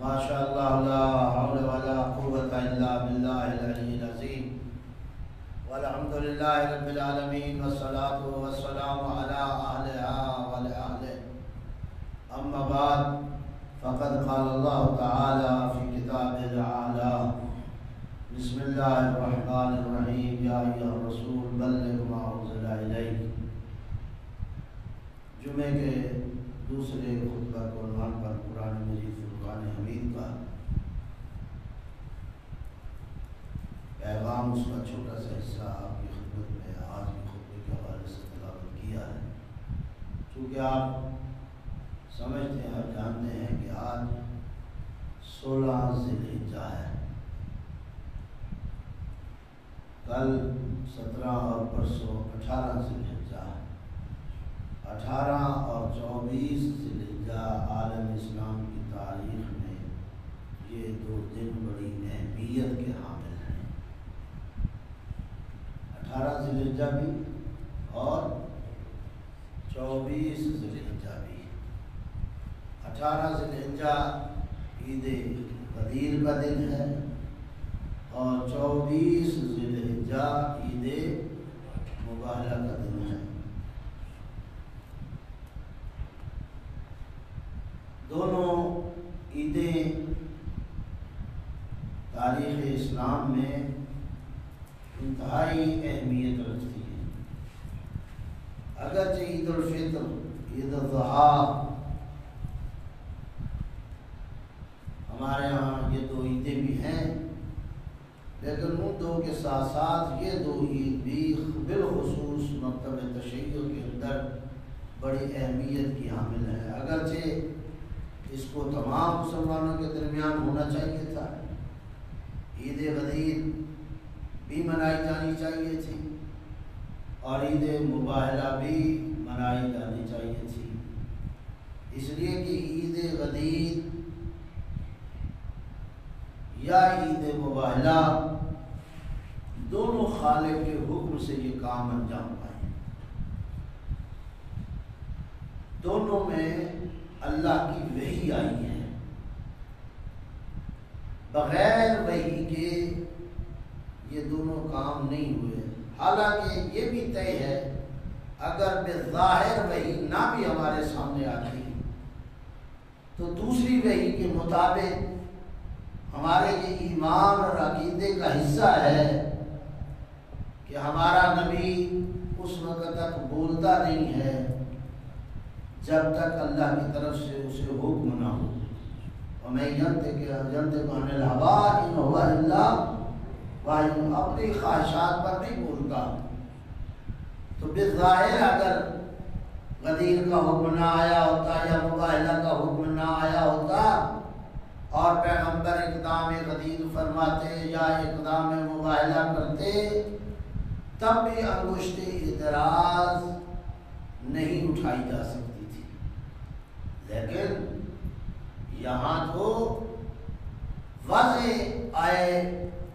ماشاء اللہ لا حول ولا قوة الا باللہ العلی العظیم والحمد للہ رب العالمین والصلاة والسلام علی اہلہا وعلی اما بعد فقد قال اللہ تعالی فی کتابہ الاعلی بسم اللہ الرحمن الرحیم یا ایھا الرسول بلغ ما انزل الیک۔ جمعے کے دوسرے خطبہ کے عنوان پر قرآن مجید فرقان حمید کا پیغام، اس کا چھوٹا سا حصہ آپ کی خدمت میں آج کے خطبے کے حوالے سے تلاوت کیا ہے۔ چونکہ آپ سمجھتے ہیں اور جانتے ہیں کہ آج 16 ذی الحجہ ہے، کل 17 اور پرسوں 18 ذی الحجہ ہے۔ 18 اور 24 ذی الحجہ عالم اسلام کی تاریخ میں یہ دو دن بڑی اہمیت کے حامل ہیں۔ 18 ذی الحجہ بھی اور 24 ذی الحجہ بھی۔ 18 ذی الحجہ عید غدیر کا دن ہے اور 24 ذی الحجہ عید مباہلہ کا دن ہے۔ دونوں عیدیں تاریخ اسلام میں انتہائی اہمیت رکھتی ہیں۔ اگرچہ عید الفطر، عید الاضحیٰ ہمارے ہاں یہ دو عیدیں بھی ہیں، لیکن ان دو کے ساتھ ساتھ یہ دو عید بھی بالخصوص مکتب تشیع کے اندر بڑی اہمیت کی حامل ہے۔ اگرچہ اس کو تمام مسلمانوں کے درمیان ہونا چاہیے تھا، عید غدیر بھی منائی جانی چاہیے تھی اور عید مباہلہ بھی منائی جانی چاہیے تھی، اس لیے کہ عید غدیر یا عید مباہلہ دونوں خالق کے حکم سے یہ کام انجام پائے۔ دونوں میں اللہ کی وحی آئی ہے، بغیر وحی کے یہ دونوں کام نہیں ہوئے۔ حالانکہ یہ بھی طے ہے اگر بظاہر وحی نہ بھی ہمارے سامنے آتی تو دوسری وحی کے مطابق ہمارے یہ ایمان اور عقیدے کا حصہ ہے کہ ہمارا نبی اس وقت تک بولتا نہیں ہے جب تک اللہ کی طرف سے اسے حکم نہ ہو۔ وَمَن يَنطِقُ عَنِ الْهَوَىٰ إِنْ هُوَ إِلَّا وَحْيٌ، اپنی خواہشات پر نہیں بولتا۔ تو بالظاہر اگر غدیر کا حکم نہ آیا ہوتا یا مباہلہ کا حکم نہ آیا ہوتا اور پیغمبر اقدام غدیر فرماتے یا اقدام مباہلہ کرتے، تب بھی انگشت اعتراض نہیں اٹھائی جا سکتی تھی۔ لیکن یہاں تو واضح آئے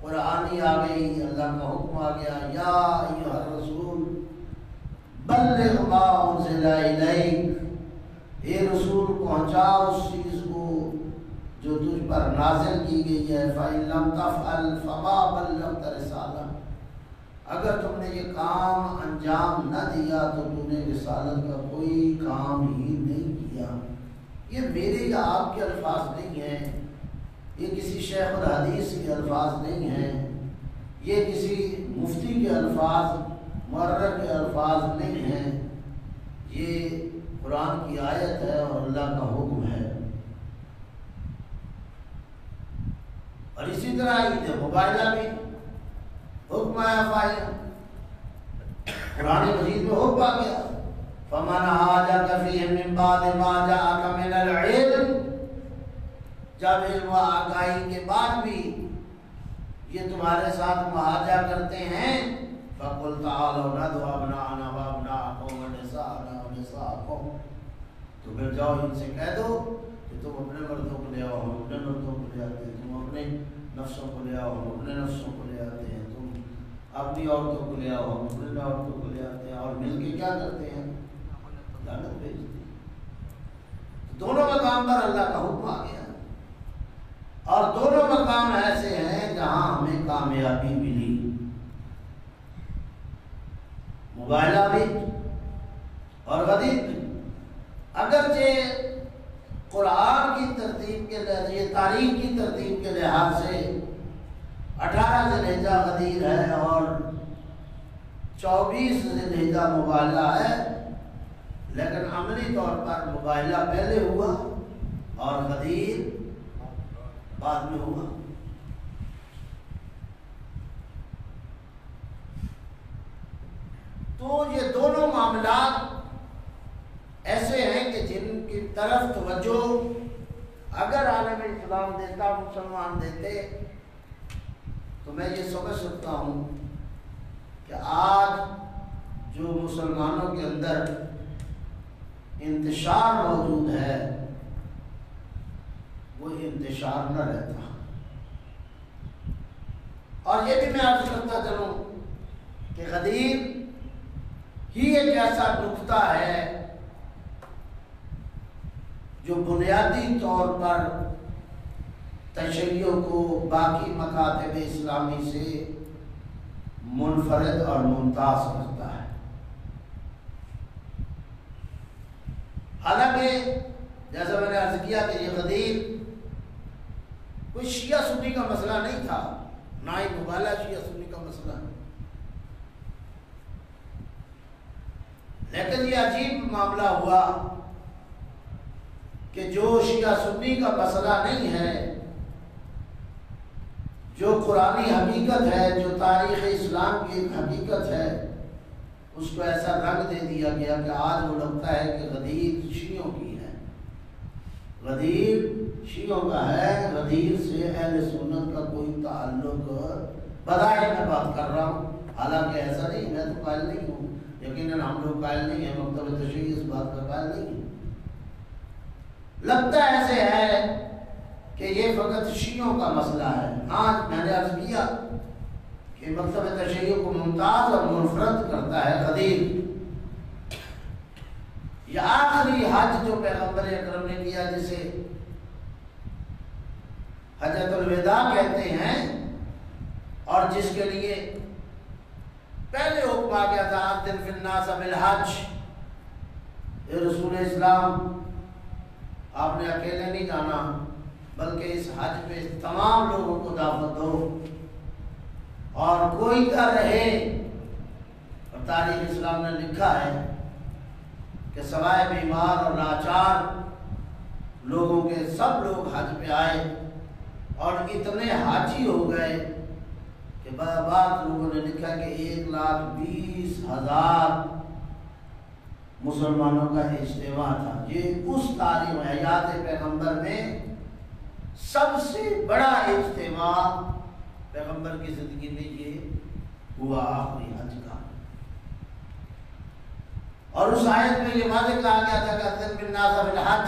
قرآنی آ گئی، اللہ کا حکم آ گیا، یا ایھا الرسول بلغ ما انزل الیک، اے رسول پہنچا اس چیز کو جو تجھ پر نازل کی گئی ہے۔ فَإِن لَمْ تَفْعَلْ فَمَا بَلَّغْتَ رِسَالَتَهُ، اگر تم نے یہ کام انجام نہ دیا تو تم نے رسالت کا کوئی کام ہی نہیں کیا۔ یہ میرے یا آپ کے الفاظ نہیں ہیں، یہ کسی شیخ الحدیث کے الفاظ نہیں ہیں، یہ کسی مفتی کے الفاظ، مورخ کے الفاظ نہیں ہیں، یہ قرآن کی آیت ہے اور اللہ کا حکم ہے۔ اور اسی طرح عید مباہلہ بھی حکم آیا فائل، قرآن مجید میں حکم آ گیا، فَمَنْ حَاجَكَ فِيهِ مِنْ بَعْدِ مَا جَاءَكَ مِنَ الْعِلْمِ، جب علم و آگاہی کے بعد بھی یہ تمہارے ساتھ محاجہ کرتے ہیں، فَقُلْ تَعَالَوْا نَدْعُ أَبْنَاءَنَا وَأَبْنَاءَكُمْ وَنِسَاءَنَا وَنِسَاءَكُمْ، تو پھر جاؤ ان سے کہہ دو کہ تم اپنے مردوں کو لے آؤ، ہم اپنے مردوں کو لے آتے ہیں، تم اپنے نفسوں کو لے آؤ، ہم اپنے نفسوں کو لے آتے ہیں، تم اپنی عورتوں کو لے آؤ، ہم اپنے عورتوں کو لے آتے ہیں، اور مل کے کیا کرتے ہیں؟ لعنت بھیجتے ہیں۔ دونوں مقام پر اللہ کا حکم آ گیا۔ کامیابی ملی، مباہلہ بھی اور غدیر بھی۔ اگرچہ قرآن کی ترتیب کے لحاظ، یہ تاریخ کی ترتیب کے لحاظ سے 18 ذی الحجہ غدیر ہے اور 24 ذی الحجہ مباہلہ ہے، لیکن عملی طور پر مباہلہ پہلے ہوا اور غدیر بعد میں ہوا۔ تو یہ دونوں معاملات ایسے ہیں کہ جن کی طرف توجہ اگر عالم اسلام دیتا، مسلمان دیتے، تو میں یہ سمجھ سکتا ہوں کہ آج جو مسلمانوں کے اندر انتشار موجود ہے وہ انتشار نہ رہتا۔ اور یہ بھی میں عرض کرتا چلوں کہ غدیر ہی ایک ایسا نقطہ ہے جو بنیادی طور پر تشیع کو باقی مکاتب اسلامی سے منفرد اور ممتاز کرتا ہے۔ حالانکہ جیسا میں نے عرض کیا کہ یہ غدیر کوئی شیعہ سنی کا مسئلہ نہیں تھا، نہ ہی مباہلہ شیعہ سنی کا مسئلہ ہے، لیکن یہ عجیب معاملہ ہوا کہ جو شیعہ سنی کا مسئلہ نہیں ہے، جو قرآنی حقیقت ہے، جو تاریخ اسلام کی ایک حقیقت ہے، اس کو ایسا رنگ دے دیا گیا کہ آج وہ لگتا ہے کہ غدیر شیعوں کی ہے، غدیر شیعوں کا ہے، غدیر سے اہل سنت کا کوئی تعلق بظاہر میں بات کر رہا ہوں، حالانکہ ایسا نہیں، میں تو قائل نہیں ہوں، یقیناً ہم لوگ قائل نہیں ہیں، مکتب تشیع اس بات کا قائل نہیں ہے۔ لگتا ایسے ہے کہ یہ فقط شیعوں کا مسئلہ ہے۔ آج میں نے عرض کیا کہ مکتب تشیع کو ممتاز اور منفرد کرتا ہے غدیر۔ یہ آخری حج جو پیغمبر اکرم نے کیا، جسے حجۃ الوداع کہتے ہیں، اور جس کے لیے پہلے حکم آ گیا تھا اذن فی الناس بالحج، اے رسول اسلام آپ نے اکیلے نہیں جانا بلکہ اس حج پہ تمام لوگوں کو دعوت دو اور کوئی نہ رہے۔ اور تاریخ اسلام نے لکھا ہے کہ سوائے بیمار اور لاچار لوگوں کے سب لوگ حج پہ آئے اور اتنے حاجی ہو گئے کہ بعد لوگوں نے لکھا کہ 1,20,000 مسلمانوں کا اجتماع تھا۔ یہ اس تاریخ حیات پیغمبر میں سب سے بڑا اجتماع پیغمبر کی زندگی میں یہ ہوا، آخری حج کا۔ اور اس آیت میں یہ واضح کہا گیا تھا کہ اذن فی الناس بالحج،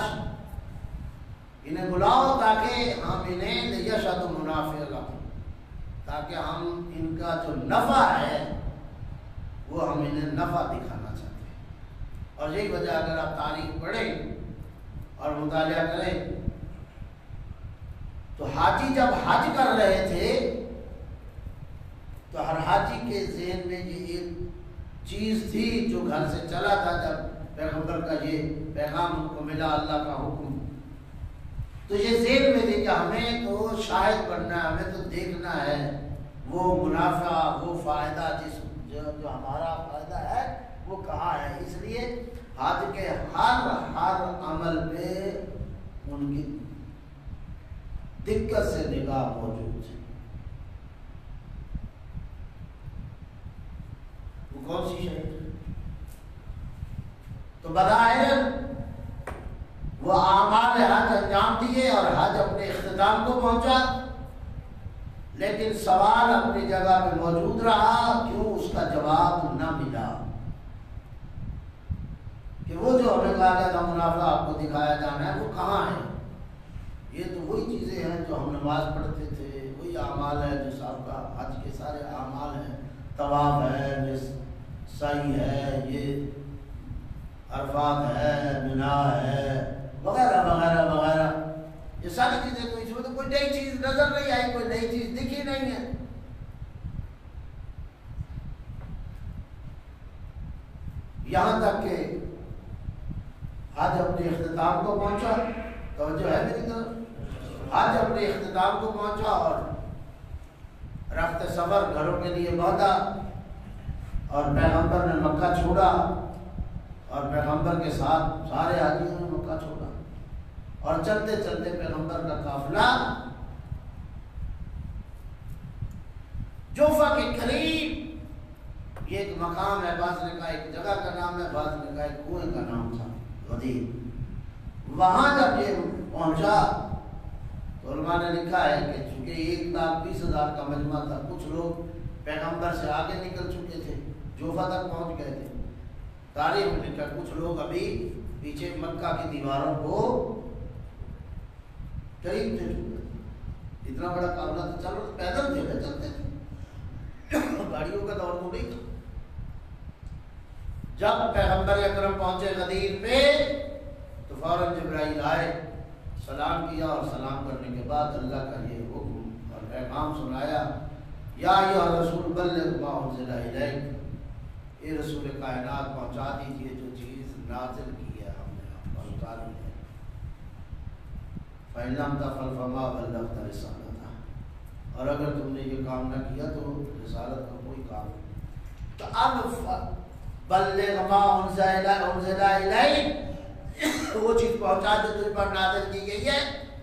انہیں بلاؤ تاکہ ہم انہیں لیشہدوا منافع لہم، تاکہ ہم ان کا جو نفع ہے وہ ہم انہیں نفع دکھانا چاہتے ہیں۔ اور یہی وجہ اگر آپ تاریخ پڑھیں اور مطالعہ کریں تو حاجی جب حج کر رہے تھے تو ہر حاجی کے ذہن میں یہ ایک چیز تھی جو گھر سے چلا تھا، جب پیغمبر کا یہ پیغام ان کو ملا، اللہ کا حکم، تو یہ ذہن میں تھی کہ ہمیں تو شاہد بننا ہے، ہمیں تو دیکھنا ہے وہ منافع، وہ فائدہ جو ہمارا فائدہ ہے وہ کہاں ہے۔ اس لیے حج کے ہر عمل پہ ان کی دقت سے نگاہ موجود ہے۔ وہ کون سی شے؟ تو بظاہر وہ اعمال حج انجام دیے اور حج اپنے اختتام کو پہنچا، لیکن سوال اپنی جگہ پہ موجود رہا، کیوں اس کا جواب نہ ملا کہ وہ جو ہمیں کہا گیا تھا منافع آپ کو دکھایا جانا ہے وہ کہاں ہے۔ یہ تو وہی چیزیں ہیں جو ہم نماز پڑھتے تھے، وہی اعمال ہے جو صاحب کا حج کے سارے اعمال ہیں، طواف ہے، سعی ہے، یہ عرفات ہے، منا ہے، وغیرہ وغیرہ وغیرہ، یہ ساری چیزیں، تو اس میں تو کوئی نئی چیز نظر نہیں آئی، کوئی نئی چیز دکھی نہیں ہے۔ یہاں تک کہ حج اپنے اختتام کو پہنچا. توجہ ہے میری طرف؟ حج اپنے اختتام کو پہنچا اور رخت سفر گھروں کے لیے باندھا اور پیغمبر نے مکہ چھوڑا اور پیغمبر کے ساتھ سارے حاجیوں نے مکہ چھوڑا اور چلتے چلتے پیغمبر کا قافلہ جوفہ کے قریب، یہ ایک مقام ہے، بعض نے کہا ایک جگہ کا نام ہے، بعض نے کہا ایک کنویں کا نام تھا غدیر. وہاں جب یہ پہنچا تو علماء نے لکھا ہے کہ چونکہ 1,20,000 کا مجمع تھا، کچھ لوگ پیغمبر سے آگے نکل چکے تھے، جوفہ تک پہنچ گئے تھے. تاریخ میں لکھا کچھ لوگ ابھی پیچھے مکہ کی دیواروں کو قریب تھے. اتنا بڑا قافلہ تو چلو پیدل تھے، چلتے تھے، گاڑیوں کا دور تو نہیں تھا. جب پیغمبر اکرم پہنچے غدیر پہ تو فوراً جبرائیل آئے، سلام کیا اور سلام کرنے کے بعد اللہ کا یہ حکم اور پیغام سنایا، یا ایھا الرسول بلغ ما انزل الیک، اے رسول کائنات پہنچا دیجیے جو چیز نازل کی ہے ہم نے آپ پر اتاری ہے. فإن لم تفعل فما بلغت رسالتہ، اور اگر تم نے یہ کام نہ کیا تو رسالت کا کوئی کام نہیں. تو اب بلغ ما انزل الیک، وہ چیز پہنچا جو تجھ پر نازل کی گئی ہے،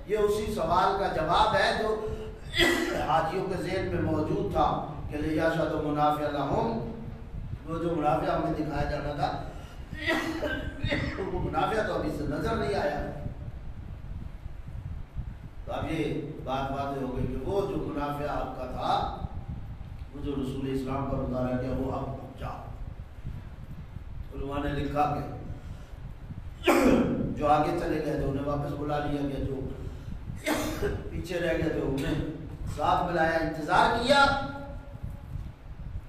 یہ اسی سوال کا جواب ہے جو حاجیوں کے ذہن میں موجود تھا کہ لیشهد منافع لهم، وہ جو منافع ہمیں دکھایا جانا تھا وہ منافع تو ابھی سے نظر نہیں آیا. تو اب یہ بات واضح ہو گئی کہ وہ جو منافع آپ کا تھا، وہ جو رسول اسلام پر اتارا گیا، وہ اب پہنچا. علماء نے لکھا کہ جو آگے چلے گئے تھے انہیں واپس بلا لیا گیا، جو پیچھے رہ گئے تھے انہیں ساتھ ملایا، انتظار کیا،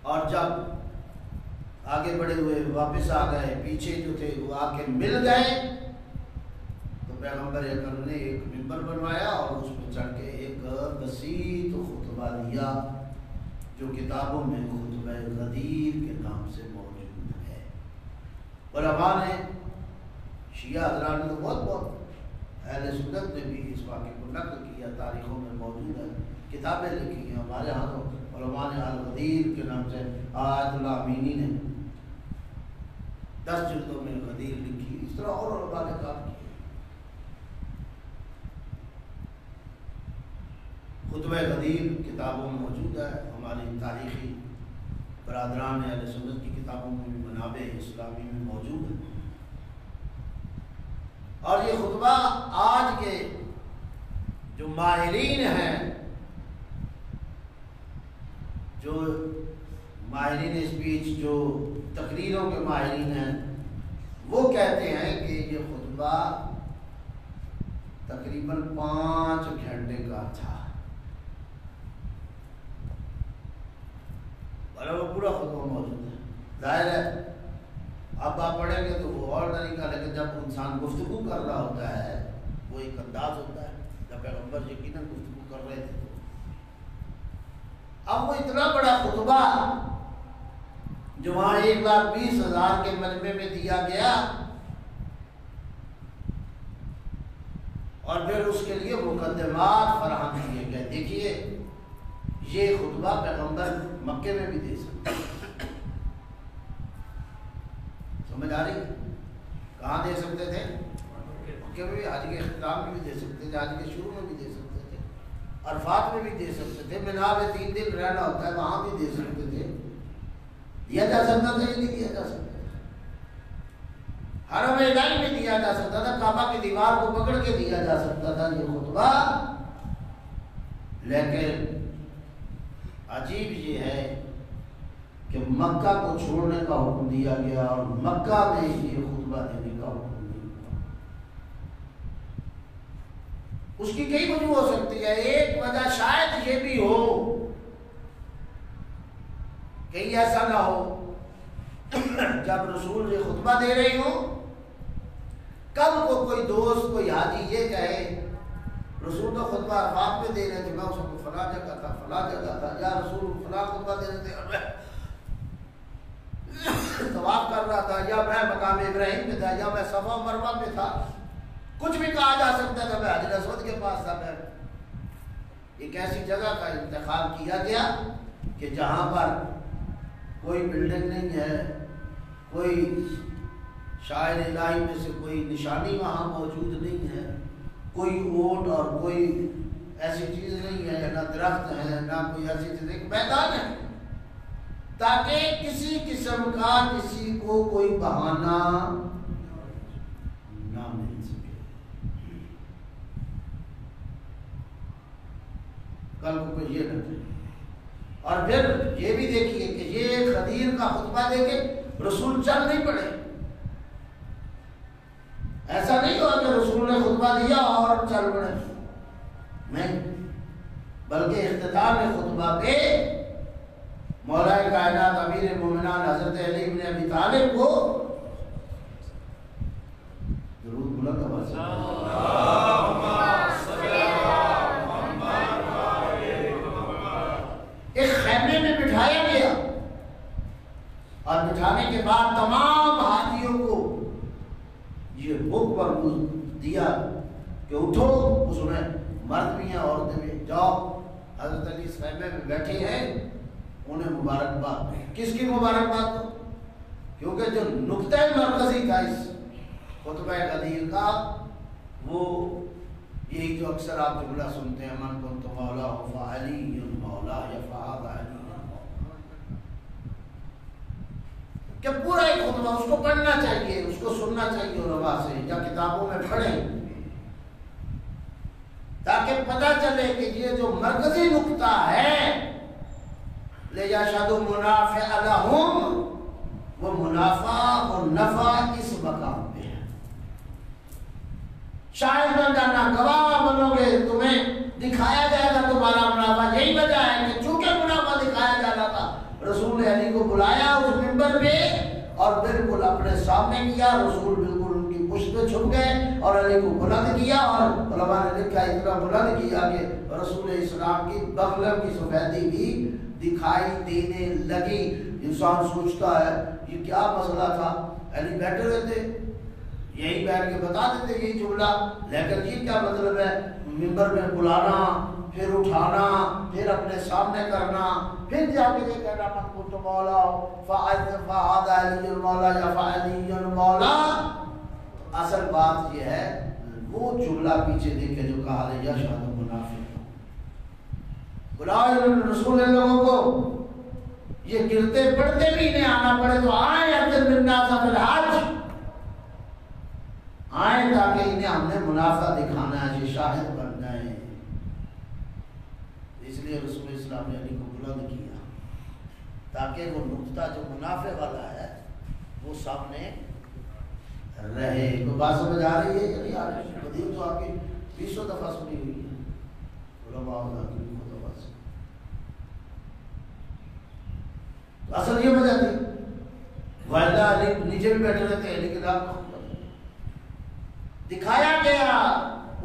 اور جب آگے بڑھے ہوئے واپس آ گئے، پیچھے جو تھے وہ آ کے مل گئے، تو پیغمبر اکرم نے ایک ممبر بنوایا اور اس پہ چڑھ کے ایک بسیط خطبہ دیا جو کتابوں میں خطبہ غدیر کے نام سے موجود ہے. علماء نے، شیعہ حضرات نے تو بہت اہل سنت نے بھی اس واقعے کو نقل کیا، تاریخوں میں موجود ہے، کتابیں لکھی ہیں. ہمارے ہاں تو علماء نے الغدیر کے نام سے، آیت اللہ امینی نے 10 جلدوں میں غدیر لکھی، اس طرح اور علماء نے کام کیا. خطبہ غدیر کتابوں میں موجود ہے، ہماری تاریخی برادران اہل سنت کی کتابوں میں بھی، منابع اسلامی میں موجود ہے. اور یہ خطبہ آج کے جو ماہرین ہیں، جو ماہرین اسپیچ، جو تقریروں کے ماہرین ہیں، وہ کہتے ہیں کہ یہ خطبہ تقریباً 5 گھنٹے کا تھا. وہ پورا خطبہ موجود ہے. ظاہر ہے اب آپ پڑھیں گے تو وہ اور طریقہ، لیکن جب انسان گفتگو کر رہا ہوتا ہے وہ ایک انداز ہوتا ہے. جب پیغمبر یقیناً گفتگو کر رہے تھے، اب وہ اتنا بڑا خطبہ جو وہاں 1,20,000 کے مجمع میں دیا گیا، اور پھر اس کے لیے مقدمات فراہم کیے گئے. دیکھیے یہ خطبہ پیغمبر مکے میں بھی دے سکتے، سمجھ آ رہی ہے؟ کہاں دے سکتے تھے؟ مکے میں بھی، حج کے اختتام میں بھی دے سکتے تھے، حج کے شروع میں بھی دے سکتے تھے، عرفات میں بھی دے سکتے تھے، مینا میں 3 دن رہنا ہوتا ہے وہاں بھی دے سکتے تھے. دیا جا سکتا تھا یا نہیں دیا جا سکتا تھا؟ حرم الہی میں دیا جا سکتا تھا، کعبہ کی دیوار کو پکڑ کے دیا جا سکتا تھا یہ خطبہ. لیکن عجیب یہ ہے کہ مکہ کو چھوڑنے کا حکم دیا گیا اور مکہ میں یہ خطبہ دینے کا حکم نہیں ہوا. اس کی کئی وجہ ہو سکتی ہے. ایک وجہ شاید یہ بھی ہو، کہیں ایسا نہ ہو جب رسول یہ خطبہ دے رہی ہوں، کل کو کوئی دوست، کوئی حاجی یہ کہے رسول کا خطبہ عرفات میں دے رہے تھے، میں اس کو فلاں جگہ تھا، فلاں جگہ تھا، یا رسول فلاں خطبہ دے رہے تھے طواف کر رہا تھا، یا میں مقام ابراہیم پہ تھا، یا میں صفا مروہ پہ تھا، کچھ بھی کہا جا سکتا تھا، میں حجر اسود کے پاس تھا۔ میں ایک ایسی جگہ کا انتخاب کیا گیا کہ جہاں پر کوئی بلڈنگ نہیں ہے، کوئی شاعر الہی میں سے کوئی نشانی وہاں موجود نہیں ہے، کوئی اونٹ اور کوئی ایسی چیز نہیں ہے، نہ درخت ہے، نہ کوئی ایسی چیز، ایک میدان ہے، تاکہ کسی قسم کا کسی کو کوئی بہانہ نہ مل سکے۔ کل کو کوئی یہ نہ کرے۔ اور پھر یہ بھی دیکھیے کہ یہ خدیر کا خطبہ دے کے رسول چل نہیں پڑے، ایسا نہیں ہوا کہ رسول نے خطبہ دیا اور چل پڑے، نہیں، بلکہ اختتام خطبہ پہ مولا کائنات امیر مومنان حضرت علی بن ابی طالب کو درود بلند آواز سے ایک خیمے میں بٹھایا گیا، اور بٹھانے کے بعد تمام حاجیوں کو یہ حکم پر دیا کہ اٹھو، اس میں مرد بھی ہیں عورتیں بھی، جاؤ حضرت علی اس خیمے میں بیٹھے ہیں، انہیں مبارکباد۔ کس کی مبارکباد دو؟ کیونکہ جو نقطہ مرکزی تھا اس خطبہ غدیر کا وہ یہی جو اکثر آپ جملہ سنتے ہیں، من کنت مولا فعلی مولا یا فعاد علی، کہ پورا ایک خطبہ اس کو پڑھنا چاہیے، اس کو سننا چاہیے علماء سے یا کتابوں میں پڑھیں، تاکہ پتہ چلے کہ یہ جو مرکزی نقطہ ہے لِيَشْهَدُوا مُنَافِعَ لَهُمْ، وہ منافع اور نفع اس مقام پہ ہے۔ شاہد بن جانا، گواہ بنو گے، تمہیں دکھایا جائے گا تمہارا منافع۔ یہی وجہ ہے کہ چونکہ منافع دکھایا جانا تھا، رسول نے علی کو بلایا اس منبر پہ اور بالکل اپنے سامنے کیا، رسول بالکل ان کی پشت پہ چھپ گئے اور علی کو بلند کیا، اور علماء نے لکھا اتنا بلند کیا کہ رسول اسلام کی بغلوں کی سفیدی بھی دکھائی دینے لگی۔ انسان سوچتا ہے یہ کیا مسئلہ تھا، علی بیٹھے ہوئے تھے، یہی بیٹھ کے بتا دیتے یہی جملہ، لیکن یہ کیا مطلب ہے منبر میں بلانا، پھر اٹھانا، پھر اپنے سامنے کرنا، پھر جا کے یہ کہنا من کنت مولا فعاد علی المولا یا فعلی المولا۔ اصل بات یہ ہے وہ جملہ پیچھے دیکھ کے جو کہا ہے یشہد منافق، بلاؤ رسول لوگوں کو، یہ گرتے پڑتے بھی انہیں آنا پڑے تو آئیں، اکثر الناس فی الحج، آئیں تاکہ انہیں ہم نے منافع دکھانا ہے، یہ شاہد بن جائیں۔ اس لیے رسول اسلام نے علی کو بلند کیا تاکہ وہ نقطہ جو منافع والا ہے وہ سامنے رہے۔ کوئی بات سمجھ آ رہی ہے کہ نہیں آ رہی؟ قدیم تو آپ کی 20 دفعہ سنی ہوئی ہے علماء اللہ کی خطبہ سے۔ اصل یہ وجہ تھی، والدہ علی نیچے بھی بیٹھے رہتے ہیں لیکن آپ دکھایا گیا،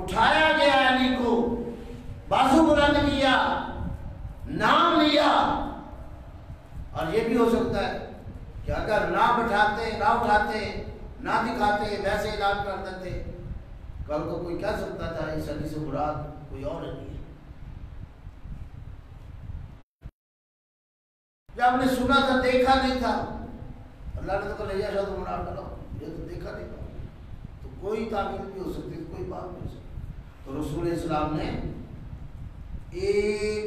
اٹھایا گیا علی کو، بازو بلند کیا، نام لیا۔ اور یہ بھی ہو سکتا ہے کہ اگر نہ بٹھاتے، نہ اٹھاتے، نہ دکھاتے، ویسے اعلان کر دیتے، کل کو کوئی کہہ سکتا تھا اس علی سے مراد کوئی اور نہیں ہے۔ جب نے سنا تھا، دیکھا نہیں تھا، اللہ نے تو لیا شاید مراد کرو، یہ تو دیکھا نہیں تھا، تو کوئی تعبیر بھی ہو سکتی، کوئی بات نہیں ہو سکتی۔ تو رسول اسلام نے ایک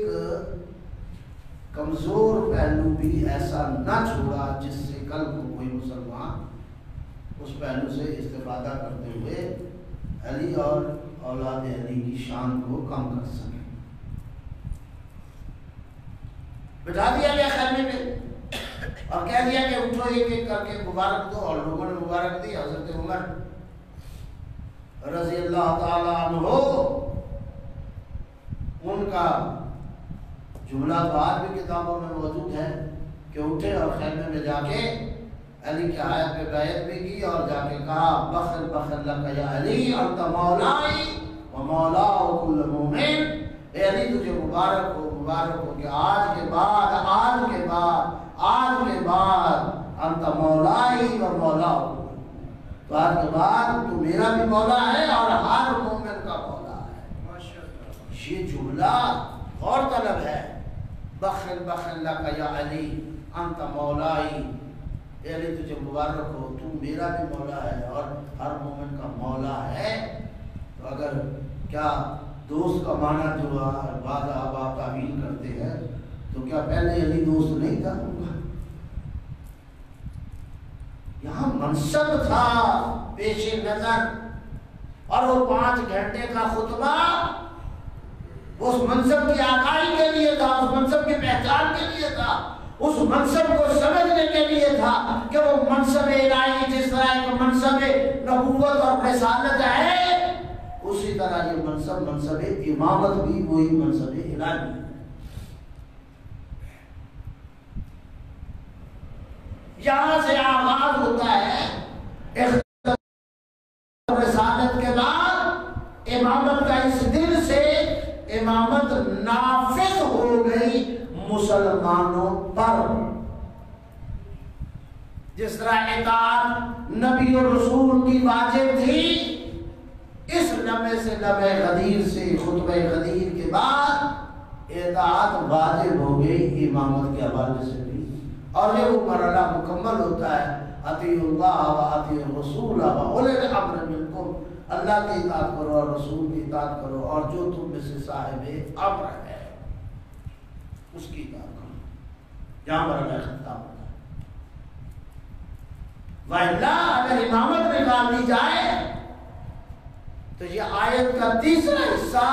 کمزور پہلو بھی ایسا نہ چھوڑا جس سے کل کو کوئی مسلمان اس پہلو سے استفادہ کرتے ہوئے علی اور اولاد علی کی شان کو کم کر سکے۔ بٹھا دیا گیا خیمے میں اور کہہ دیا کہ اٹھو ایک ایک کر کے مبارک دو، اور لوگوں نے مبارک دی۔ حضرت عمر رضی اللہ تعالی عنہ، ان کا جملہ تو آج بھی کتابوں میں موجود ہے کہ اٹھے اور خیمے میں جا کے علی کی آیت پہ بیعت بھی کی اور جا کے کہا بخل بخل لک یا علی انت مولائی و مولا کل مومن، اے علی تجھے مبارک ہو، مبارک ہو کہ آج کے بعد انت مولائی و مولا، تو آج کے بعد تو میرا بھی مولا ہے اور ہر مومن کا مولا ہے۔ یہ جملہ غور طلب ہے، بخل بخل لک یا علی انت مولائی، اے علی تجھے مبارک ہو، تو میرا بھی مولا ہے اور ہر مومن کا مولا ہے۔ تو اگر کیا دوست کا معنی جو بعض آبا تعویل کرتے ہیں، تو کیا پہلے علی دوست نہیں تھا؟ یہاں منصب تھا پیش نظر، اور وہ 5 گھنٹے کا خطبہ اس منصب کی آگاہی کے لیے تھا، اس منصب کی پہچان کے لیے تھا، اس منصب کو سمجھنے کے لیے تھا کہ وہ منصب الہی جس طرح ایک منصب نبوت اور رسالت ہے، اسی طرح یہ منصب امامت بھی وہی منصب الہی ہے۔ یہاں سے آغاز ہوتا ہے رسالت کے بعد امامت کا، اس دن سے امامت نافذ ہو گئی مسلمانوں پر، جس طرح اطاعت نبی اور رسول کی واجب تھی، اس لمحے سے لمحے غدیر سے خطبہ غدیر کے بعد اطاعت واجب ہو گئی امامت کے حوالے سے بھی، اور یہ وہ مرحلہ مکمل ہوتا ہے اطیعوا اللہ و اطیعوا الرسول و اولي الامر منکم، اللہ کی اطاعت کرو اور رسول کی اطاعت کرو، اور جو تم میں سے صاحب امر ہے اس کی اطاعت کرو۔ یہاں مرحلہ ختم ہوتا ہے۔ وَإِلَّا اگر امامت نکال دی جائے تو یہ آیت کا تیسرا حصہ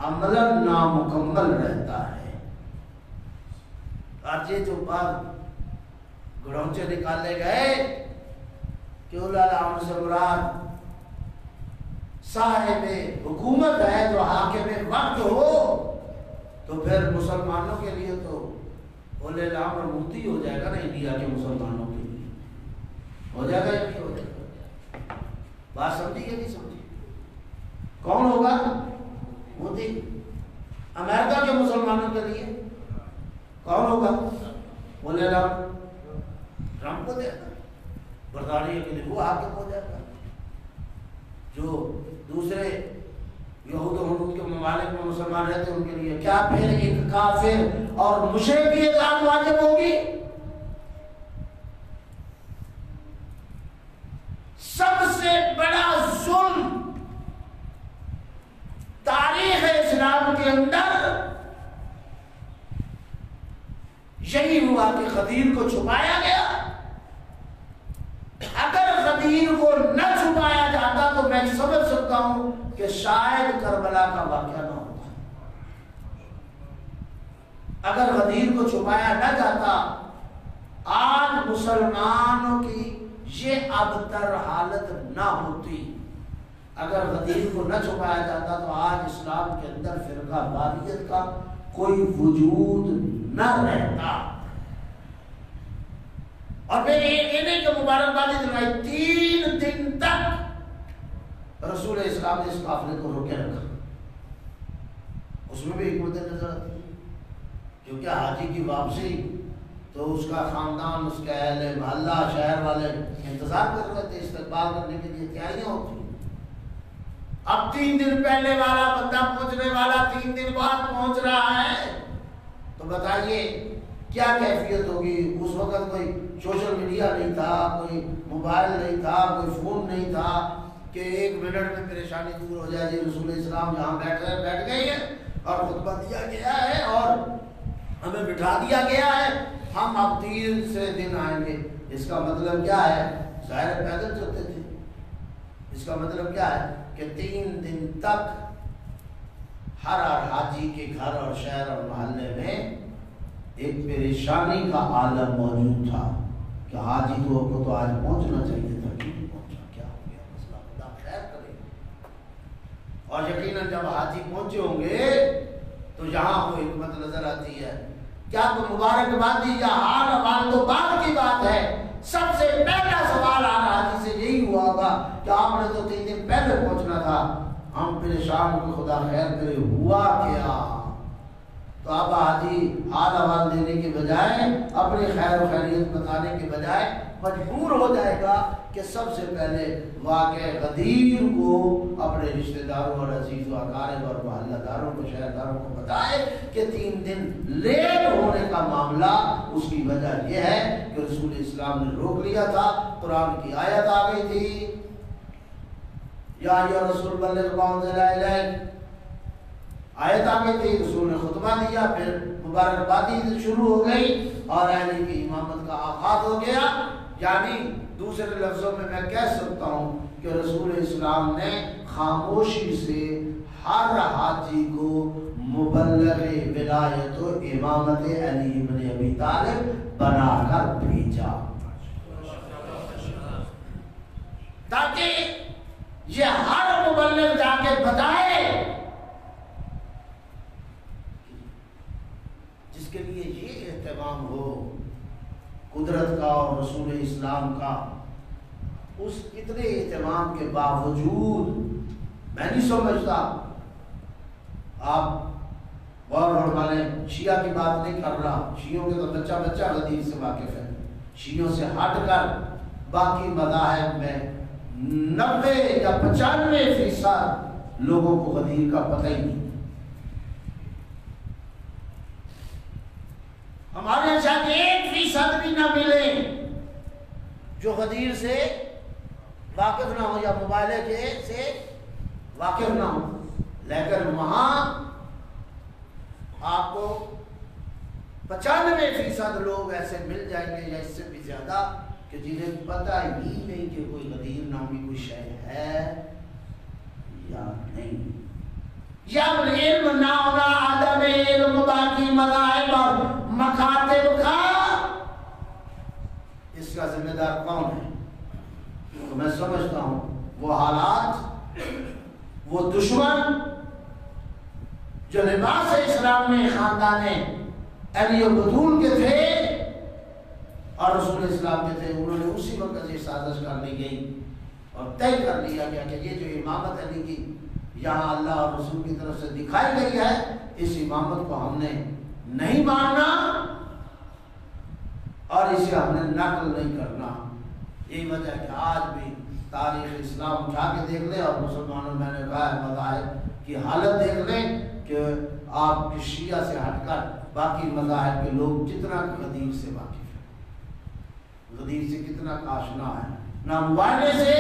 عملاً نامکمل رہتا ہے۔ آج یہ جو بات گھڑونچے نکالے گئے کہ اولی الامر سے مراد صاحب حکومت ہے جو حاکم وقت ہو، تو پھر مسلمانوں کے لیے تو اولی الامر مفتی ہو جائے گا نا، انڈیا کے مسلمانوں کے لیے ہو جائے گا یا نہیں ہو جائے گا؟ بات سمجھی یا نہیں سمجھی؟ کون ہوگا مفتی؟ امریکہ کے مسلمانوں کے لیے کون ہوگا اولی الامر؟ ٹرمپ کو دے گا، برطانیہ کے لیے وہ حاکم ہو جائے گا، جو دوسرے یہود و ہنود کے ممالک میں مسلمان رہتے ہیں ان کے لیے کیا پھر ایک کافر اور مشرک کی اطاعت واجب ہوگی؟ سب سے بڑا ظلم تاریخ اسلام کے اندر یہی ہوا کہ غدیر کو چھپایا گیا۔ اگر غدیر کو نہ چھپایا جاتا تو میں سمجھ سکتا ہوں کہ شاید کربلا کا واقعہ نہ ہوتا۔ اگر غدیر کو چھپایا نہ جاتا، آج مسلمانوں کی یہ ابتر حالت نہ ہوتی۔ اگر غدیر کو نہ چھپایا جاتا تو آج اسلام کے اندر فرقہ واریت کا کوئی وجود نہ رہتا۔ اور پھر انہیں کے مبارکبادی دلائی 3 دن تک رسول اسلام نے اس قافلے کو روکے رکھا۔ اس میں بھی حکمت نظر آتی ہے، کیونکہ حاجی کی واپسی تو اس کا خاندان، اس کا اہل محلہ، شہر والے انتظار کر رہے تھے، استقبال کرنے کے لیے تیاریاں ہوتی ہیں۔ اب 3 دن پہلے والا بندہ پہنچنے والا 3 دن بعد پہنچ رہا ہے، تو بتائیے کیا کیفیت ہوگی؟ اس وقت کوئی سوشل میڈیا نہیں تھا، کوئی موبائل نہیں تھا، کوئی فون نہیں تھا کہ 1 منٹ میں پریشانی دور ہو جائے۔ جی رسول اسلام جہاں بیٹھ گئے ہیں اور خطبہ دیا گیا ہے اور ہمیں بٹھا دیا گیا ہے، ہم اب 3 دن آئیں گے۔ اس کا مطلب کیا ہے؟ ظاہر پیدل چلتے تھے۔ اس کا مطلب کیا ہے کہ 3 دن تک ہر حاجی کے گھر اور شہر اور محلے میں ایک پریشانی کا عالم موجود تھا کہ حاجی کو تو آج پہنچنا چاہیے تھا، کیوں نہیں پہنچا، کیا ہو گیا مسئلہ، خدا خیر کرے۔ اور یقیناً جب حاجی پہنچے ہوں گے تو یہاں وہ حکمت نظر آتی ہے۔ کیا کوئی مبارکبادی یا حال حوال تو بعد کی بات ہے، سب سے پہلا سوال آ رہا حاجی سے یہی ہوا ہوگا کہ آپ نے تو 3 دن پہلے پہنچنا تھا، ہم پریشان کو خدا خیر کرے، ہوا کیا؟ تو اب حاجی حال حوال دینے کے بجائے اپنی خیر و خیریت بتانے کے بجائے مجبور ہو جائے گا کہ سب سے پہلے واقع غدیر کو اپنے رشتہ داروں اور عزیز و اقارب اور محلہ داروں کو شہر داروں کو بتائے کہ 3 دن لیٹ ہونے کا معاملہ اس کی وجہ یہ ہے کہ رسول اسلام نے روک لیا تھا. قرآن کی آیت آ گئی تھی یا ایھا رسول بلغ ما انزل الیک، آیت آ گئی تھی، رسول نے خطبہ دیا، پھر مبارکبادی شروع ہو گئی اور علی کی امامت کا آغاز ہو گیا. یعنی دوسرے لفظوں میں کہہ سکتا ہوں کہ رسول اسلام نے خاموشی سے ہر حاجی کو مبلغ ولایت و امامت علی بن ابی طالب بنا کر بھیجا تاکہ یہ ہر مبلغ جا کے بتائے جس کے لیے یہ اہتمام ہو قدرت کا اور رسول اسلام کا. اس اتنے اہتمام کے باوجود میں نہیں سمجھتا، آپ غور فرما لیں، شیعہ کی بات نہیں کر رہا، شیعوں کے تو بچہ بچہ غدیر سے واقف ہے. شیعوں سے ہٹ کر باقی مذاہب میں 90 یا 95% لوگوں کو غدیر کا پتہ ہی نہیں. ہمارے یہاں شاید 1% بھی نہ ملے جو غدیر سے واقف نہ ہو یا موبائل کے سے واقف نہ ہو. لیکن وہاں آپ کو 95% لوگ ایسے مل جائیں گے یا اس سے بھی زیادہ کہ جنہیں پتہ ہی نہیں کہ کوئی غدیر نامی کوئی شے ہے یا نہیں. یا علم نہ ہونا، عدم علم باقی مذاہب اور مکاتب کا، اس کا ذمہ دار کون ہے؟ تو میں سمجھتا ہوں وہ حالات، وہ دشمن جو لباس اسلام میں خاندان علی و بطول کے تھے اور رسول اسلام کے تھے، انہوں نے اسی وقت یہ سازش کر لی گئی اور طے کر لیا گیا کہ یہ جو امامت علی کی یہاں اللہ اور رسول کی طرف سے دکھائی گئی ہے، اس امامت کو ہم نے نہیں ماننا اور اسے ہم نے نقل نہیں کرنا. یہی وجہ ہے کہ آج بھی تاریخ اسلام اٹھا کے دیکھ لیں اور مسلمانوں میں نے کہا ہے مذاہب کی حالت دیکھ لیں کہ آپ کی شیعہ سے ہٹ کر باقی مذاہب کے لوگ کتنا غدیر سے واقف ہیں، غدیر سے کتنا آشنا ہے، نہ موبائل سے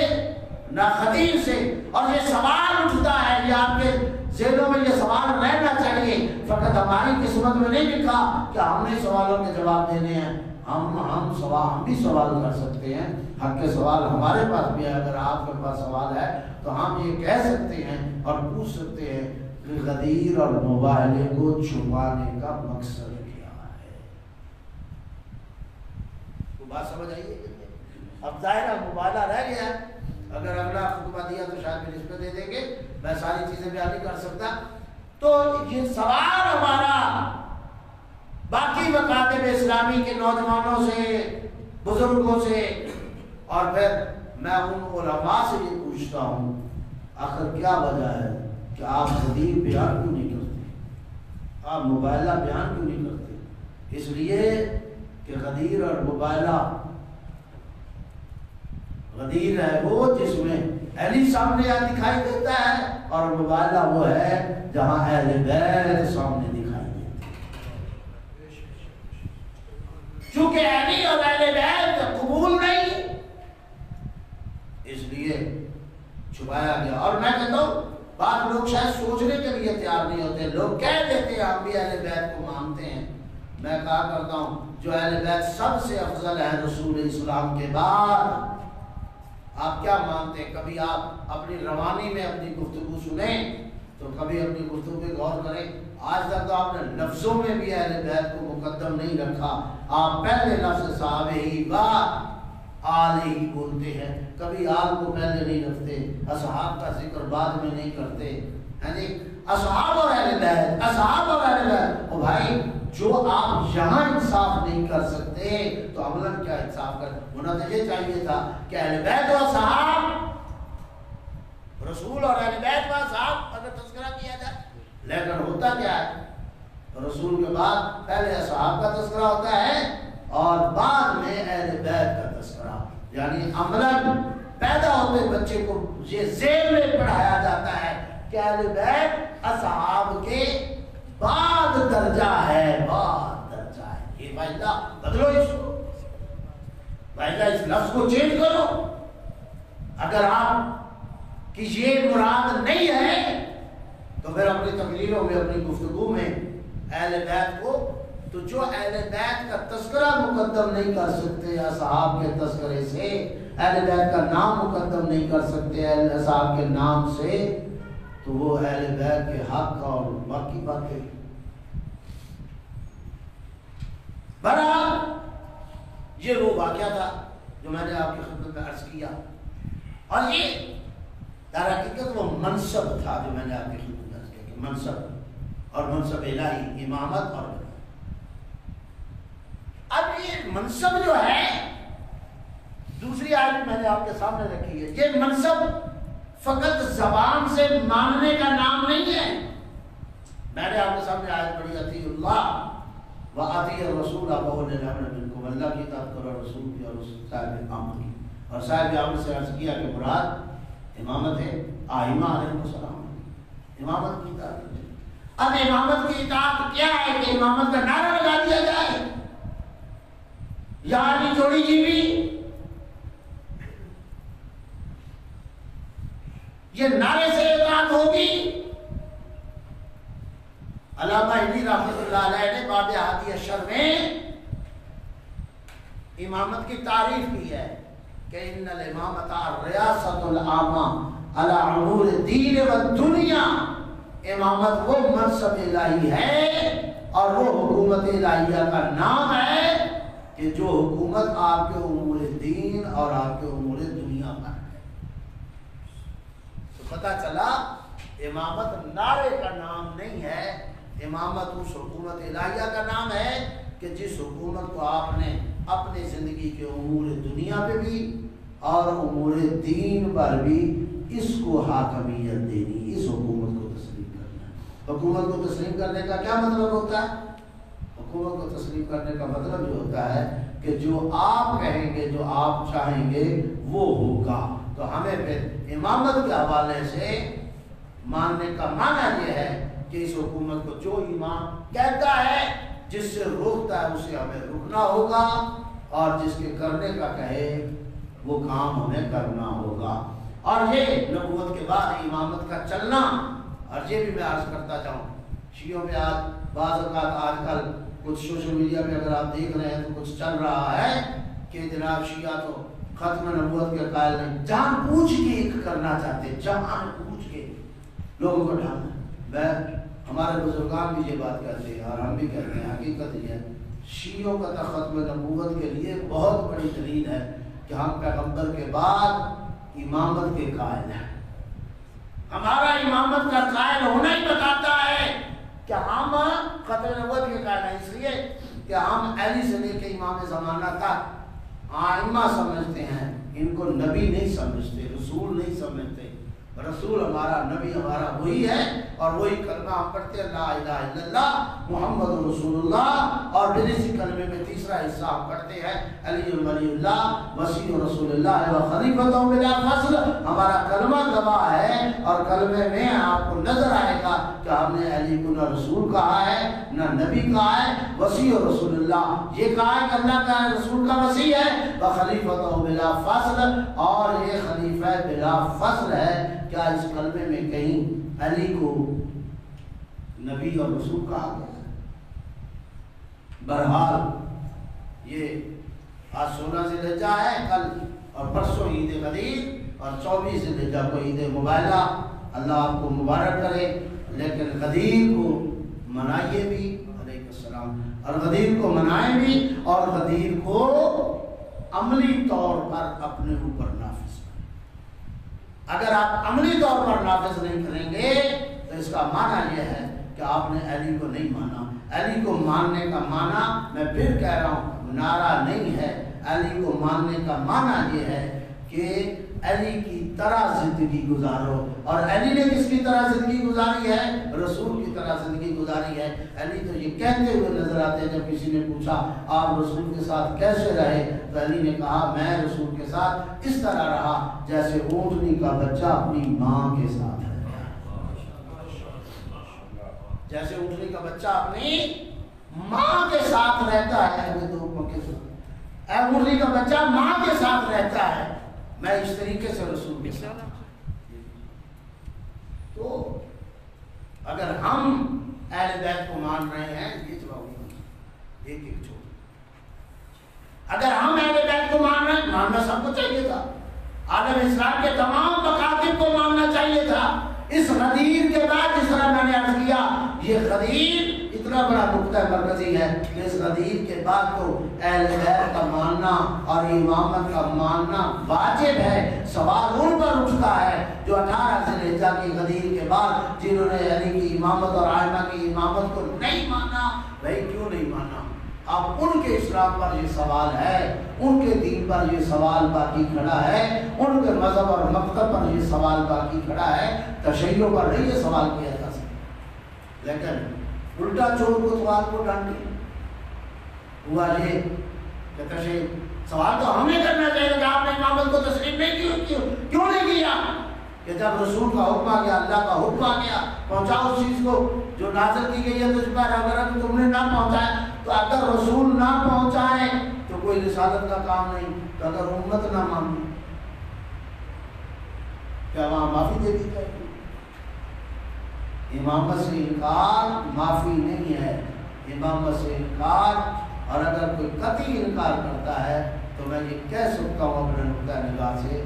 نہ خدیر سے. اور یہ سوال اٹھتا ہے، یہ آپ کے ذہنوں میں یہ سوال رہنا چاہیے. فقط ہماری قسمت میں نہیں لکھا کہ ہم نے سوالوں کے جواب دینے ہیں. ہم بھی سوال کر سکتے ہیں، حق کے سوال ہمارے پاس بھی ہے. اگر آپ کے پاس سوال ہے تو ہم یہ کہہ سکتے ہیں اور پوچھ سکتے ہیں کہ غدیر اور مباہلے کو چھپانے کا مقصد کیا ہے. تو بات سمجھ آئیے؟ اب ظاہرہ مبالغہ رہ گیا ہے. اگر اگلا خطبہ دیا تو شاید پھر اس پہ دے دیں گے، میں ساری چیزیں بیان نہیں کر سکتا. تو یہ سوال ہمارا باقی مکاتب اسلامی کے نوجوانوں سے، بزرگوں سے، اور پھر میں ان علماء سے یہ پوچھتا ہوں آخر کیا وجہ ہے کہ آپ غدیر بیان کیوں نہیں کرتے، آپ مباہلہ بیان کیوں نہیں کرتے؟ اس لیے کہ غدیر اور مباہلہ، غدیر ہے وہ جس میں علی سامنے دکھائی دیتا ہے اور مباہلہ وہ ہے جہاں اہل بیت سامنے دکھائی دیتے ہیں. چونکہ علی اور اہل بیت قبول نہیں، اس لیے چھپایا گیا. اور میں کہتا ہوں بعض لوگ شاید سوچنے کے لیے تیار نہیں ہوتے، لوگ کہہ دیتے ہیں ہم بھی اہل بیت کو مانتے ہیں. میں کہا کرتا ہوں جو اہل بیت سب سے افضل ہے رسول اسلام کے بعد، آپ کیا مانتے ہیں؟ کبھی آپ اپنی روانی میں اپنی گفتگو سنیں تو کبھی اپنی گفتگو پہ غور کریں. آج تک تو آپ نے لفظوں میں بھی اہل بیت کو مقدم نہیں رکھا. آپ پہلے لفظ صحابہ ہی بعد آل ہی بولتے ہیں، کبھی آل کو پہلے نہیں رکھتے، اصحاب کا ذکر بعد میں نہیں کرتے. یعنی اصحاب اور اہل بیت، اصحاب اور اہل بیت. او بھائی جو آپ یہاں انصاف نہیں کر سکتے تو عملاً کیا انصاف کر؟ ہونا تو یہ چاہیے تھا کہ اہل بیت و صحاب، رسول اور اہل بیت و صحاب اگر تذکرہ کیا جائے. لیکن ہوتا کیا ہے؟ رسول کے بعد پہلے اصحاب کا تذکرہ ہوتا ہے اور بعد میں اہل بیت کا تذکرہ، یعنی عملاً پیدا ہوتے بچے کو یہ ذہن میں پڑھایا جاتا ہے کہ اہل بیت اصحاب کے بعد درجہ ہے، بعد درجہ ہے۔ یہ فائدہ بدلو، اس کو فائدہ اس لفظ کو چینج کرو۔ اگر آپ کی یہ مراد نہیں ہے تو پھر اپنی تقریروں میں، اپنی گفتگو میں اہل بیت کو، تو جو اہل بیت کا تذکرہ مقدم نہیں کر سکتے اصحاب کے تذکرے سے، اہل بیت کا نام مقدم نہیں کر سکتے اہل اصحاب کے نام سے، تو وہ اہل بیت کے حق اور باقی باتیں۔ بہرحال یہ وہ واقعہ تھا جو میں نے آپ کی خدمت میں عرض کیا، اور یہ در حقیقت وہ منصب تھا جو میں نے آپ کی خدمت میں عرض کیا کہ منصب اور منصب الہی، امامت اور اب یہ منصب جو ہے، دوسری آیت میں نے آپ کے سامنے رکھی ہے، یہ منصب فقط زبان سے ماننے کا نام نہیں ہے۔ میں نے آپ کے سامنے آیت پڑھی، اطیعوا اللہ وَأَطِیعُوا الرَّسُولَ وَأُولِي الْأَمْرِ مِنکُم، اللہ کی اطاعت کرو، رسول کی اور صاحب امر کی۔ اور صاحب امر سے عرض کیا کہ مراد امامت ہے، ائمہ علیہ السلام امامت کی اطاعت۔ اب امامت کی اطاعت کیا ہے کہ امامت کا نعرہ لگا دیا جائے، یا علی جوڑی جی بھی، یہ نعرے سے اطاعت ہوگی۔ علامہ ابنی رحمۃ اللہ علیہ نے باب ہادی اشر میں امامت کی تعریف کی ہے کہ ان الامامۃ ریاست العامہ علی امور الدین والدنیا، امامت وہ منصب الہی ہے اور وہ حکومت الہیہ کا نام ہے کہ جو حکومت آپ کے امور دین اور آپ کے امور دنیا پر ہے۔ تو پتہ چلا امامت نعرے کا نام نہیں ہے، امامت اس حکومت الہیہ کا نام ہے کہ جس حکومت کو آپ نے اپنے زندگی کے امور دنیا پہ بھی اور امور دین پر بھی اس کو حاکمیت دینی، اس حکومت کو تسلیم کرنا۔ حکومت کو تسلیم کرنے کا کیا مطلب ہوتا ہے؟ حکومت کو تسلیم کرنے کا مطلب یہ ہوتا ہے کہ جو آپ کہیں گے، جو آپ چاہیں گے وہ ہوگا۔ تو ہمیں پھر امامت کے حوالے سے ماننے کا معنی یہ ہے کہ اس حکومت کو جو امام کہتا ہے، جس سے روکتا ہے، اسے ہمیں رکنا ہوگا، اور جس کے کرنے کا کہے وہ کام ہمیں کرنا ہوگا۔ اور یہ نبوت کے بعد امامت کا چلنا، اور یہ بھی میں عرض کرتا جاؤں، شیعوں میں آج بعض اوقات آج کل کچھ سوشل میڈیا پہ اگر آپ دیکھ رہے ہیں تو کچھ چل رہا ہے کہ جناب شیعہ تو ختم نبوت کے قائل نہیں، جان بوجھ کے ایک کرنا چاہتے، جان بوجھ کے لوگوں کو ڈالنا۔ میں ہمارے بزرگان بھی یہ بات کہتے ہیں اور ہم بھی کہتے ہیں، حقیقت یہ ہے شیعوں کا تو ختم نبوت کے لیے بہت بڑی دلیل ہے کہ ہم پیغمبر کے بعد امامت کے قائل ہیں۔ ہمارا امامت کا قائل ہونا ہی بتاتا ہے کہ ہم ختم نبوت کے قائل ہیں، اس لیے کہ ہم علی سے لے کے امام زمانہ تک ائمہ سمجھتے ہیں، ان کو نبی نہیں سمجھتے، رسول نہیں سمجھتے۔ رسول ہمارا، نبی ہمارا وہی ہے، اور وہی کلمہ ہم پڑھتے ہیں، لا الہ الا اللہ محمد رسول اللہ، اور پھر اسی کلمے میں تیسرا حصہ ہم پڑھتے ہیں علی ولی اللہ وصی رسول اللہ و خلیفۃ بلا فصل۔ ہمارا کلمہ گواہ ہے، اور کلمے میں آپ کو نظر آئے گا کہ ہم نے علی کو نہ رسول کہا ہے نہ نبی کہا ہے، وصی رسول اللہ یہ کہا ہے کہ اللہ کا رسول کا وصی ہے، و خلیفۃ بلا فصل، اور یہ خلیفہ بلا فصل ہے۔ کیا اس کلمے میں کہیں علی کو نبی اور رسول کہا گیا ہے؟ بہرحال یہ آج 16 ذی الحجہ ہے، کل اور پرسوں عید غدیر، اور 24 ذی الحجہ کو عید مبارکہ، اللہ آپ کو مبارک کرے۔ لیکن غدیر کو منائیے بھی، علیہ السلام، اور غدیر کو منائیں بھی، اور غدیر کو عملی طور پر اپنے اوپر نافذ کریں۔ اگر آپ عملی طور پر نافذ نہیں کریں گے تو اس کا معنی یہ ہے کہ آپ نے علی کو نہیں مانا۔ علی کو ماننے کا معنی، میں پھر کہہ رہا ہوں، نعرہ نہیں ہے، علی کو ماننے کا معنی یہ ہے کہ علی کی طرح زندگی گزارو۔ اور علی نے کس کی طرح زندگی گزاری ہے؟ رسول کی طرح زندگی گزاری ہے۔ علی تو یہ کہتے ہوئے نظر آتے ہیں، جب کسی نے پوچھا آپ رسول کے ساتھ کیسے رہے تو علی نے کہا میں رسول کے ساتھ اس طرح رہا جیسے اونٹنی کا بچہ اپنی ماں کے ساتھ رہتا ہے، جیسے اونٹنی کا بچہ اپنی ماں کے ساتھ رہتا ہے۔ اونٹنی کا بچہ ماں کے ساتھ رہتا ہے، میں اس طریقے سے رسول کے ساتھ۔ تو اگر ہم اہل بیت کو مان رہے ہیں، یہ جواب ایک ایک چھوڑ، اگر ہم اہل بیت کو مان رہے ہیں، ماننا سب کو چاہیے تھا، عالم اسلام کے تمام مکاتب کو ماننا چاہیے تھا۔ اس غدیر کے بعد جس طرح میں نے عرض کیا، یہ غدیر اتنا بڑا نقطہ مرکزی ہے کہ اس غدیر کے بعد تو اہل بیت کا ماننا اور امامت کا ماننا واجب ہے۔ سوال ان پر اٹھتا ہے جو 18 ذی الحجہ کی غدیر کے بعد جنہوں نے علی کی امامت اور ائمہ کی امامت کو نہیں مانا، بھائی کیوں نہیں مانا؟ اب ان کے اسلام پر یہ سوال ہے، ان کے دین پر یہ سوال باقی کھڑا ہے، ان کے مذہب اور مکتب پر یہ سوال باقی کھڑا ہے، تشیع پر نہیں یہ سوال کیا جا سکتا۔ لیکن الٹا چور کو سوال کو ڈانٹے ہوا یہ کہ تشیع سوال تو ہم نے کرنا چاہیے کہ آپ نے امامت کو تسلیم نہیں کیوں نہیں کیا؟ کہ جب رسول کا حکم آ گیا، اللہ کا حکم آ گیا، پہنچاؤ اس چیز کو جو نازل کی گئی ہے تجھ پر، اگر تم نے نہ پہنچایا تو اگر رسول نہ پہنچائے تو کوئی رسالت کا کام نہیں، تو اگر امت نہ مانی کیا وہاں معافی دے دی جائے؟ امامت سے انکار معافی نہیں ہے، امامت سے انکار، اور اگر کوئی قطعی انکار کرتا ہے تو میں یہ کہہ سکتا ہوں اپنے نقطہ نگاہ سے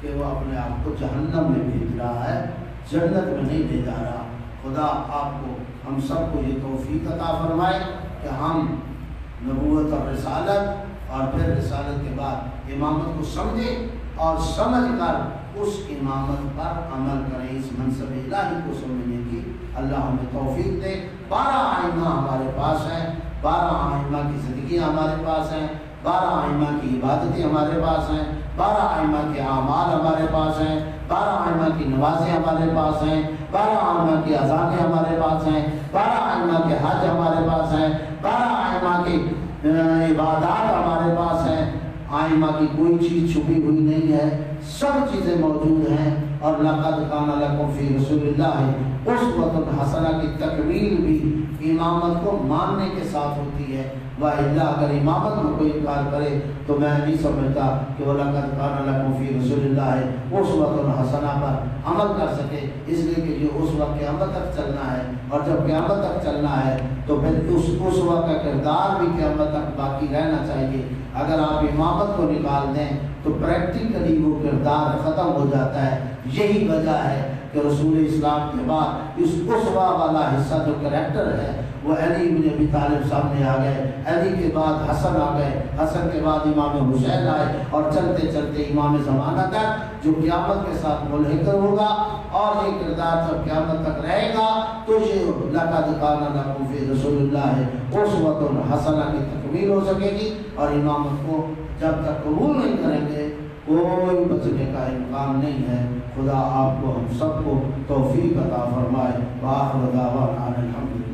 کہ وہ اپنے آپ کو جہنم میں بھیج رہا ہے، جنت میں نہیں لے جا رہا۔ خدا آپ کو ہم سب کو یہ توفیق عطا فرمائے کہ ہم نبوت اور رسالت اور پھر رسالت کے بعد امامت کو سمجھیں اور سمجھ کر اس امامت پر عمل کریں، اس منصب الہی کو سمجھنے کی اللہ ہمیں توفیق دے۔ 12 ائمہ ہمارے پاس ہیں، 12 ائمہ کی زندگیاں ہمارے پاس ہیں، 12 ائمہ کی عبادتیں ہمارے پاس ہیں، 12 ائمہ کے اعمال ہمارے پاس ہیں، 12 ائمہ کی نمازیں ہمارے پاس ہیں، 12 ائمہ کی اذانیں ہمارے پاس ہیں، 12 ائمہ کے حج ہمارے پاس ہیں، 12 ائمہ کی عبادات ہمارے پاس ہیں۔ ائمہ کی کوئی چیز چھپی ہوئی نہیں ہے، سب چیزیں موجود ہیں، اور لقد کان لکم فی رسول اللہ اسوۃ حسنہ کی تکمیل بھی امامت کو ماننے کے ساتھ ہوتی ہے۔ وَإِلَّا اگر امامت میں کوئی انکار کرے تو میں نہیں سمجھتا کہ وَلَقَدْ كَانَ لَكُمْ فِي رَسُولِ اللَّهِ أُسْوَةٌ حَسَنَةٌ پر عمل کر سکے، اس لیے کہ یہ اسوہ قیامت تک چلنا ہے، اور جب قیامت تک چلنا ہے تو پھر اس اسوہ کا کردار بھی قیامت تک باقی رہنا چاہیے۔ اگر آپ امامت کو نکال دیں تو پریکٹیکلی وہ کردار ختم ہو جاتا ہے۔ یہی وجہ ہے کہ رسول اسلام کے بعد اس اسوہ والا حصہ جو کریکٹر ہے وہ علی بن ابی طالب سامنے آ گئے، علی کے بعد حسن آ گئے، حسن کے بعد امام حسین آئے، اور چلتے چلتے امام زمانہ تک جو قیامت کے ساتھ ملحق ہوگا، اور یہ کردار جب قیامت تک رہے گا تو یہ لقد کان لکم فی رسول اللہ اسوۃ حسنہ کی تکمیل ہو سکے گی، اور امامت کو جب تک قبول نہیں کریں گے کوئی بچنے کا امکان نہیں ہے۔ خدا آپ کو ہم سب کو توفیق عطا فرمائے۔ وآخر دعوانا الحمد للہ۔